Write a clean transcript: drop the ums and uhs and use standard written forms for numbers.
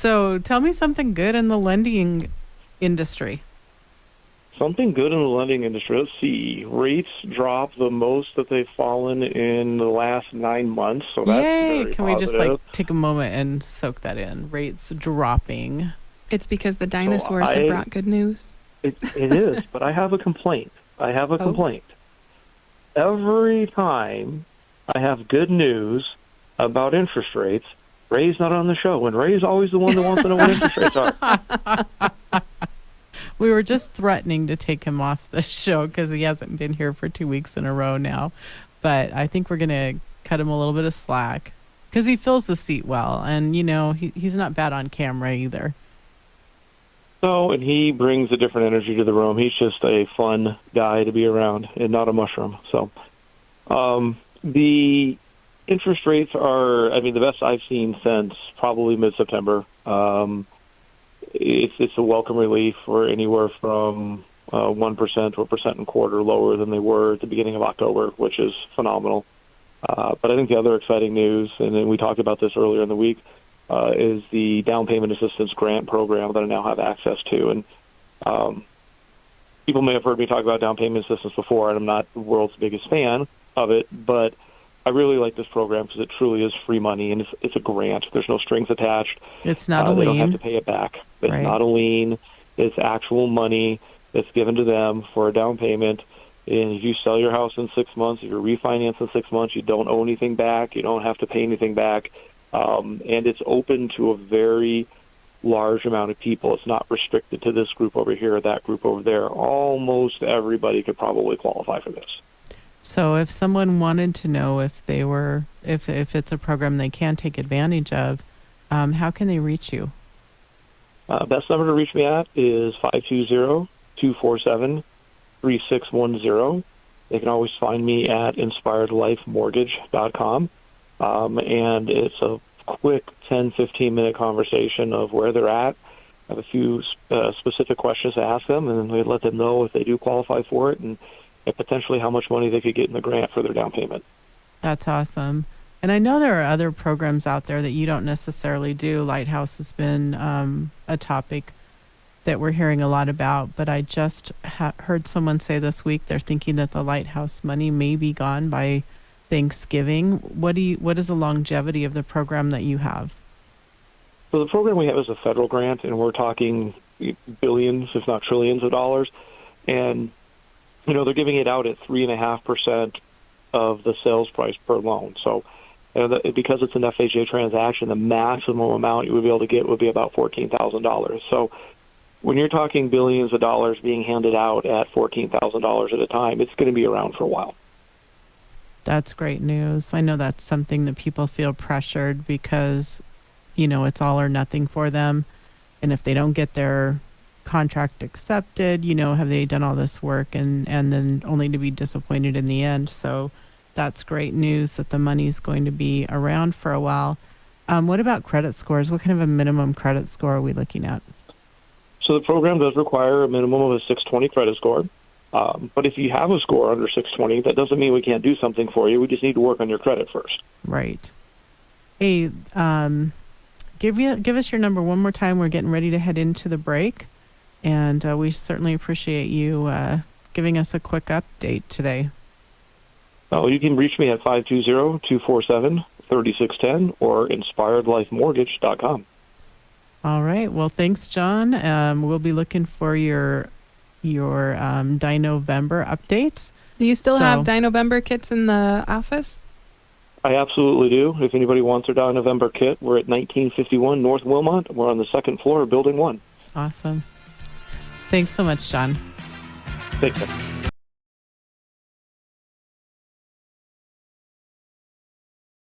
So tell me something good in the lending industry. Something good in the lending industry. Let's see. Rates drop the most that they've fallen in the last 9 months. So that's Yay! very Can we positive. just take a moment and soak that in? Rates dropping. It's because the dinosaurs have brought good news. It is, but I have a complaint. Every time I have good news about interest rates, Ray's not on the show, and Ray's always the one that wants to know what interest rates are. We were just threatening to take him off the show because he hasn't been here for 2 weeks in a row now. But I think we're going to cut him a little bit of slack because he fills the seat well. And, he's not bad on camera either. So, and he brings a different energy to the room. He's just a fun guy to be around and not a mushroom. So the interest rates are, the best I've seen since probably mid-September. It's a welcome relief for anywhere from 1% to 1.25% lower than they were at the beginning of October, which is phenomenal. But I think the other exciting news, and then we talked about this earlier in the week, is the down payment assistance grant program that I now have access to. And people may have heard me talk about down payment assistance before, and I'm not the world's biggest fan of it, but I really like this program because it truly is free money, and it's a grant. There's no strings attached. It's not a lien. They don't have to pay it back. It's not a lien. It's actual money that's given to them for a down payment. And if you sell your house in 6 months, if you refinance in 6 months, you don't owe anything back. You don't have to pay anything back. And it's open to a very large amount of people. It's not restricted to this group over here or that group over there. Almost everybody could probably qualify for this. So if someone wanted to know if it's a program they can take advantage of, how can they reach you? Best number to reach me at is 520-247-3610. They can always find me at inspiredlifemortgage.com. And it's a quick 10, 15-minute conversation of where they're at. I have a few specific questions to ask them, and then we let them know if they do qualify for it and potentially how much money they could get in the grant for their down payment. That's awesome. And I know there are other programs out there that you don't necessarily do. Lighthouse has been a topic that we're hearing a lot about, but I just heard someone say this week they're thinking that the Lighthouse money may be gone by Thanksgiving. What is the longevity of the program that you have? So the program we have is a federal grant, and we're talking billions, if not trillions of dollars. And, they're giving it out at 3.5% of the sales price per loan. So because it's an FHA transaction, the maximum amount you would be able to get would be about $14,000. So when you're talking billions of dollars being handed out at $14,000 at a time, it's going to be around for a while. That's great news. I know that's something that people feel pressured because, it's all or nothing for them. And if they don't get their contract accepted, have they done all this work and then only to be disappointed in the end. So that's great news that the money's going to be around for a while. What about credit scores? What kind of a minimum credit score are we looking at? So the program does require a minimum of a 620 credit score. But if you have a score under 620, that doesn't mean we can't do something for you. We just need to work on your credit first. Right. Hey, give us your number one more time. We're getting ready to head into the break. And we certainly appreciate you giving us a quick update today. Well, you can reach me at 520-247-3610 or inspiredlifemortgage.com. All right. Well, thanks, Jon. We'll be looking for your Dino-Vember updates. Do you still have Dino-Vember kits in the office? I absolutely do. If anybody wants their Dino-Vember kit, we're at 1951 North Wilmot. We're on the second floor of Building 1. Awesome. Thanks so much, Jon. Thanks.